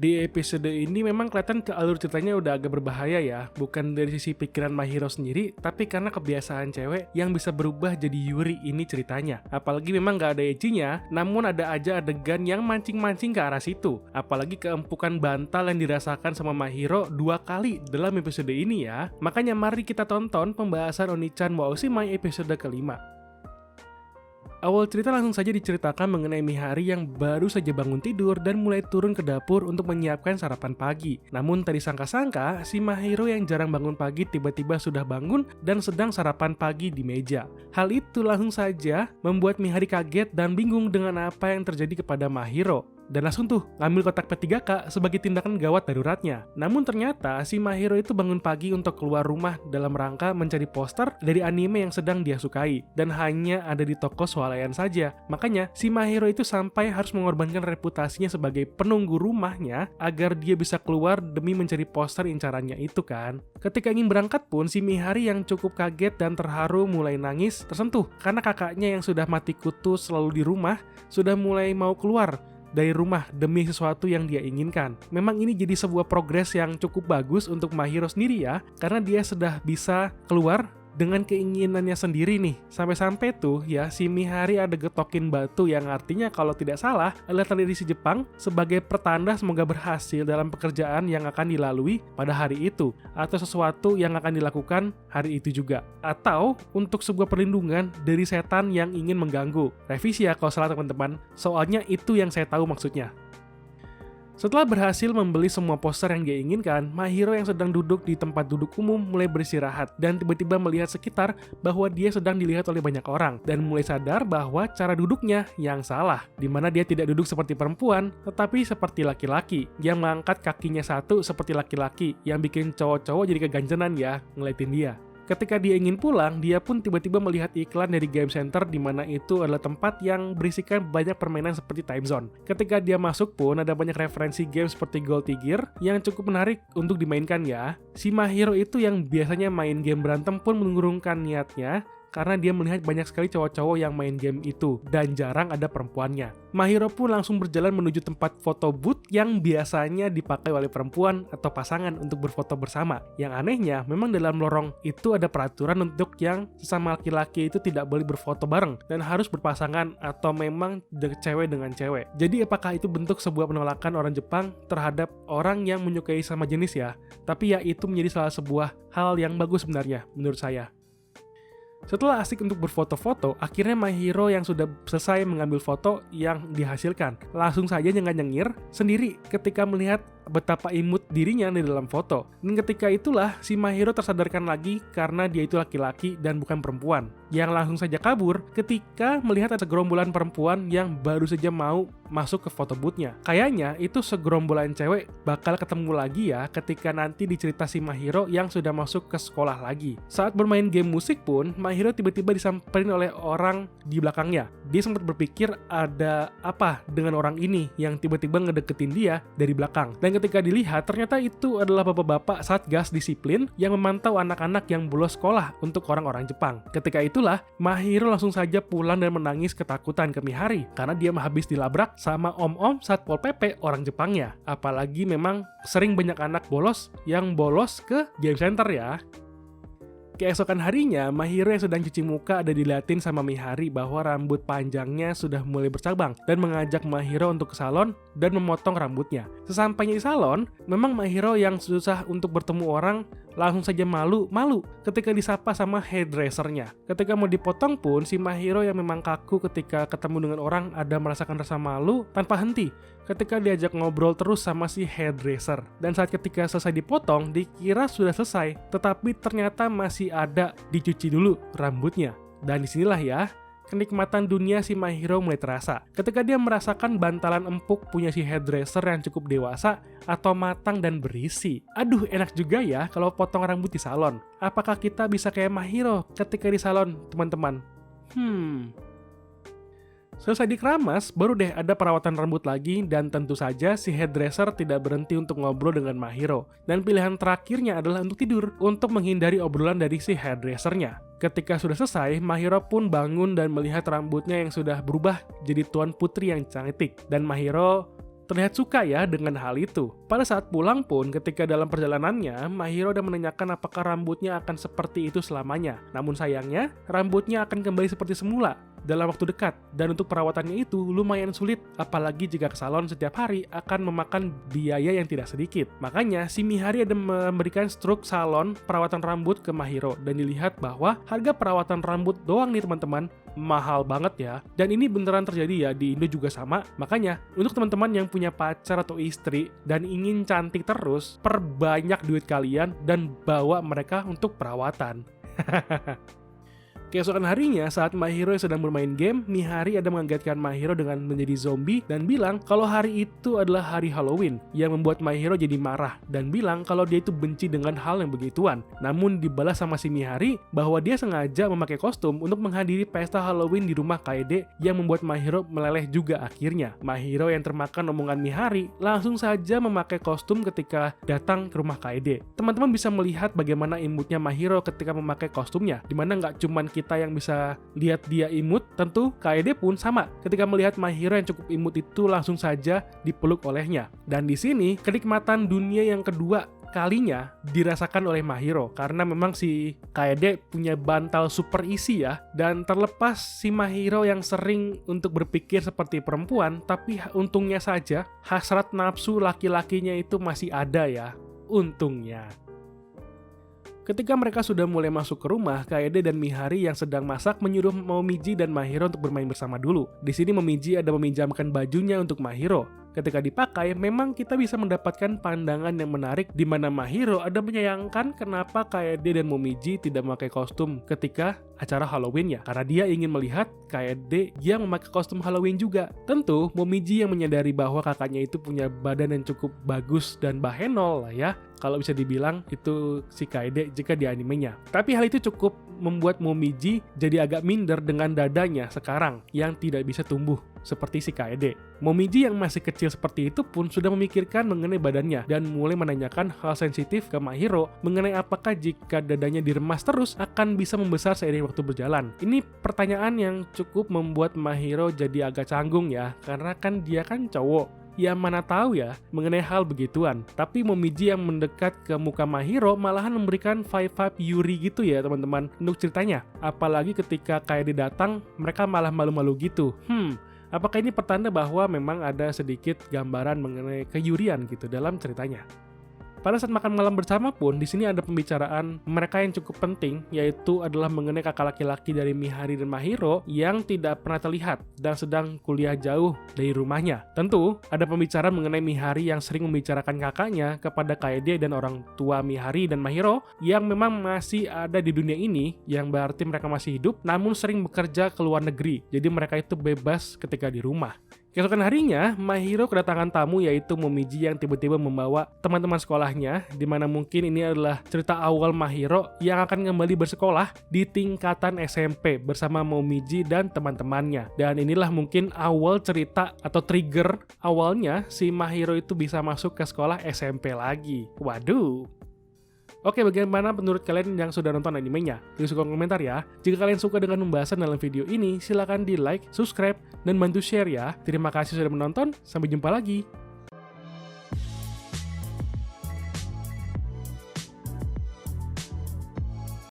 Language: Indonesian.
Di episode ini memang kelihatan ke alur ceritanya udah agak berbahaya ya, bukan dari sisi pikiran Mahiro sendiri, tapi karena kebiasaan cewek yang bisa berubah jadi Yuri ini ceritanya. Apalagi memang gak ada ecchinya, namun ada aja adegan yang mancing-mancing ke arah situ. Apalagi keempukan bantal yang dirasakan sama Mahiro 2 kali dalam episode ini ya. Makanya mari kita tonton pembahasan Oni-chan wa Oshimai episode kelima. Awal cerita langsung saja diceritakan mengenai Mihari yang baru saja bangun tidur dan mulai turun ke dapur untuk menyiapkan sarapan pagi. Namun tak disangka-sangka, si Mahiro yang jarang bangun pagi tiba-tiba sudah bangun dan sedang sarapan pagi di meja. Hal itu langsung saja membuat Mihari kaget dan bingung dengan apa yang terjadi kepada Mahiro. Dan langsung tuh ngambil kotak P3K sebagai tindakan gawat daruratnya. Namun ternyata si Mahiro itu bangun pagi untuk keluar rumah dalam rangka mencari poster dari anime yang sedang dia sukai. Dan hanya ada di toko swalayan saja. Makanya si Mahiro itu sampai harus mengorbankan reputasinya sebagai penunggu rumahnya agar dia bisa keluar demi mencari poster incarannya itu kan. Ketika ingin berangkat pun si Mihari yang cukup kaget dan terharu mulai nangis tersentuh karena kakaknya yang sudah mati kutu selalu di rumah sudah mulai mau keluar dari rumah demi sesuatu yang dia inginkan. Memang ini jadi sebuah progres yang cukup bagus untuk Mahiro sendiri ya, karena dia sudah bisa keluar dengan keinginannya sendiri nih. Sampai-sampai tuh ya si Mihari ada getokin batu yang artinya kalau tidak salah adalah tradisi Jepang sebagai pertanda semoga berhasil dalam pekerjaan yang akan dilalui pada hari itu atau sesuatu yang akan dilakukan hari itu juga, atau untuk sebuah perlindungan dari setan yang ingin mengganggu. Revisi ya kalau salah teman-teman, soalnya itu yang saya tahu maksudnya. Setelah berhasil membeli semua poster yang dia inginkan, Mahiro yang sedang duduk di tempat duduk umum mulai beristirahat dan tiba-tiba melihat sekitar bahwa dia sedang dilihat oleh banyak orang dan mulai sadar bahwa cara duduknya yang salah, di mana dia tidak duduk seperti perempuan tetapi seperti laki-laki yang mengangkat kakinya satu seperti laki-laki yang bikin cowok-cowok jadi keganjenan ya ngeliatin dia. Ketika dia ingin pulang, dia pun tiba-tiba melihat iklan dari Game Center di mana itu adalah tempat yang berisikan banyak permainan seperti Time Zone. Ketika dia masuk pun ada banyak referensi game seperti Guilty Gear yang cukup menarik untuk dimainkan ya. Si Mahiro itu yang biasanya main game berantem pun mengurungkan niatnya karena dia melihat banyak sekali cowok-cowok yang main game itu dan jarang ada perempuannya. Mahiro pun langsung berjalan menuju tempat foto booth yang biasanya dipakai oleh perempuan atau pasangan untuk berfoto bersama. Yang anehnya, memang dalam lorong itu ada peraturan untuk yang sesama laki-laki itu tidak boleh berfoto bareng dan harus berpasangan atau memang cewek dengan cewek. Jadi apakah itu bentuk sebuah penolakan orang Jepang terhadap orang yang menyukai sama jenis ya? Tapi ya itu menjadi salah sebuah hal yang bagus sebenarnya menurut saya. Setelah asik untuk berfoto-foto, akhirnya Mahiro yang sudah selesai mengambil foto yang dihasilkan langsung saja nyengir sendiri ketika melihat betapa imut dirinya di dalam foto. Dan ketika itulah si Mahiro tersadarkan lagi karena dia itu laki-laki dan bukan perempuan, yang langsung saja kabur ketika melihat ada segerombolan perempuan yang baru saja mau masuk ke foto booth-nya. Kayaknya itu segerombolan cewek bakal ketemu lagi ya ketika nanti dicerita si Mahiro yang sudah masuk ke sekolah lagi. Saat bermain game musik pun, Mahiro tiba-tiba disamperin oleh orang di belakangnya. Dia sempat berpikir ada apa dengan orang ini yang tiba-tiba ngedeketin dia dari belakang. Dan ketika dilihat, ternyata itu adalah bapak-bapak Satgas Disiplin yang memantau anak-anak yang bolos sekolah untuk orang-orang Jepang. Ketika itulah, Mahiro langsung saja pulang dan menangis ketakutan ke Mihari karena dia habis dilabrak sama om-om Satpol PP orang Jepangnya. Apalagi memang sering banyak anak bolos yang bolos ke game center ya. Keesokan harinya, Mahiro yang sedang cuci muka ada diliatin sama Mihari bahwa rambut panjangnya sudah mulai bercabang dan mengajak Mahiro untuk ke salon dan memotong rambutnya. Sesampainya di salon, memang Mahiro yang susah untuk bertemu orang langsung saja malu ketika disapa sama hairdressernya. Ketika mau dipotong pun, si Mahiro yang memang kaku ketika ketemu dengan orang ada merasakan rasa malu tanpa henti ketika diajak ngobrol terus sama si hairdresser. Dan saat ketika selesai dipotong, dikira sudah selesai, tetapi ternyata masih ada dicuci dulu rambutnya. Dan disinilah ya, kenikmatan dunia si Mahiro mulai terasa. Ketika dia merasakan bantalan empuk punya si hairdresser yang cukup dewasa atau matang dan berisi. Aduh, enak juga ya kalau potong rambut di salon. Apakah kita bisa kayak Mahiro ketika di salon, teman-teman? Selesai dikeramas, baru deh ada perawatan rambut lagi dan tentu saja si hairdresser tidak berhenti untuk ngobrol dengan Mahiro. Dan pilihan terakhirnya adalah untuk tidur, untuk menghindari obrolan dari si hairdressernya. Ketika sudah selesai, Mahiro pun bangun dan melihat rambutnya yang sudah berubah jadi tuan putri yang cantik. Dan Mahiro terlihat suka ya dengan hal itu. Pada saat pulang pun, ketika dalam perjalanannya, Mahiro udah menanyakan apakah rambutnya akan seperti itu selamanya. Namun sayangnya, rambutnya akan kembali seperti semula dalam waktu dekat, dan untuk perawatannya itu lumayan sulit, apalagi jika ke salon setiap hari akan memakan biaya yang tidak sedikit. Makanya si Mihari ada memberikan struk salon perawatan rambut ke Mahiro, dan dilihat bahwa harga perawatan rambut doang nih teman-teman mahal banget ya. Dan ini beneran terjadi ya, di Indo juga sama. Makanya untuk teman-teman yang punya pacar atau istri dan ingin cantik terus, perbanyak duit kalian dan bawa mereka untuk perawatan. Keesokan harinya, saat Mahiro yang sedang bermain game, Mihari ada mengagetkan Mahiro dengan menjadi zombie dan bilang kalau hari itu adalah hari Halloween, yang membuat Mahiro jadi marah dan bilang kalau dia itu benci dengan hal yang begituan. Namun dibalas sama si Mihari bahwa dia sengaja memakai kostum untuk menghadiri pesta Halloween di rumah Kaede, yang membuat Mahiro meleleh juga akhirnya. Mahiro yang termakan omongan Mihari langsung saja memakai kostum ketika datang ke rumah Kaede. Teman-teman bisa melihat bagaimana imutnya Mahiro ketika memakai kostumnya, dimana nggak cuman kita yang bisa lihat dia imut, tentu Kaede pun sama. Ketika melihat Mahiro yang cukup imut itu langsung saja dipeluk olehnya. Dan di sini kenikmatan dunia yang kedua kalinya dirasakan oleh Mahiro, karena memang si Kaede punya bantal super isi ya. Dan terlepas si Mahiro yang sering untuk berpikir seperti perempuan, tapi untungnya saja hasrat nafsu laki-lakinya itu masih ada ya, untungnya. Ketika mereka sudah mulai masuk ke rumah, Kaede dan Mihari yang sedang masak menyuruh Momiji dan Mahiro untuk bermain bersama dulu. Di sini Momiji ada meminjamkan bajunya untuk Mahiro. Ketika dipakai, memang kita bisa mendapatkan pandangan yang menarik di mana Mahiro ada menyayangkan kenapa Kaede dan Momiji tidak memakai kostum ketika acara Halloween ya, karena dia ingin melihat Kaede yang memakai kostum Halloween juga. Tentu, Momiji yang menyadari bahwa kakaknya itu punya badan yang cukup bagus dan bahenol lah ya, kalau bisa dibilang itu si Kaede jika di animenya. Tapi hal itu cukup membuat Momiji jadi agak minder dengan dadanya sekarang yang tidak bisa tumbuh seperti si Kaede. Momiji yang masih kecil seperti itu pun sudah memikirkan mengenai badannya dan mulai menanyakan hal sensitif ke Mahiro mengenai apakah jika dadanya diremas terus akan bisa membesar seiring waktu berjalan. Ini pertanyaan yang cukup membuat Mahiro jadi agak canggung ya, karena kan dia kan cowok. Ya mana tahu ya mengenai hal begituan. Tapi Momiji yang mendekat ke muka Mahiro malahan memberikan vibe Yuri gitu ya teman-teman untuk ceritanya. Apalagi ketika Kaede datang, mereka malah malu-malu gitu. Apakah ini pertanda bahwa memang ada sedikit gambaran mengenai keyurian gitu dalam ceritanya? Pada saat makan malam bersama pun, di sini ada pembicaraan mereka yang cukup penting, yaitu adalah mengenai kakak laki-laki dari Mihari dan Mahiro yang tidak pernah terlihat dan sedang kuliah jauh dari rumahnya. Tentu, ada pembicaraan mengenai Mihari yang sering membicarakan kakaknya kepada Kaede dan orang tua Mihari dan Mahiro yang memang masih ada di dunia ini, yang berarti mereka masih hidup, namun sering bekerja ke luar negeri. Jadi mereka itu bebas ketika di rumah. Keesokan harinya, Mahiro kedatangan tamu yaitu Momiji yang tiba-tiba membawa teman-teman sekolahnya, di mana mungkin ini adalah cerita awal Mahiro yang akan kembali bersekolah di tingkatan SMP bersama Momiji dan teman-temannya. Dan inilah mungkin awal cerita atau trigger awalnya si Mahiro itu bisa masuk ke sekolah SMP lagi. Waduh. Oke, bagaimana menurut kalian yang sudah nonton animenya? Tulis kolom komentar ya. Jika kalian suka dengan pembahasan dalam video ini, silakan di like, subscribe, dan bantu share ya. Terima kasih sudah menonton, sampai jumpa lagi.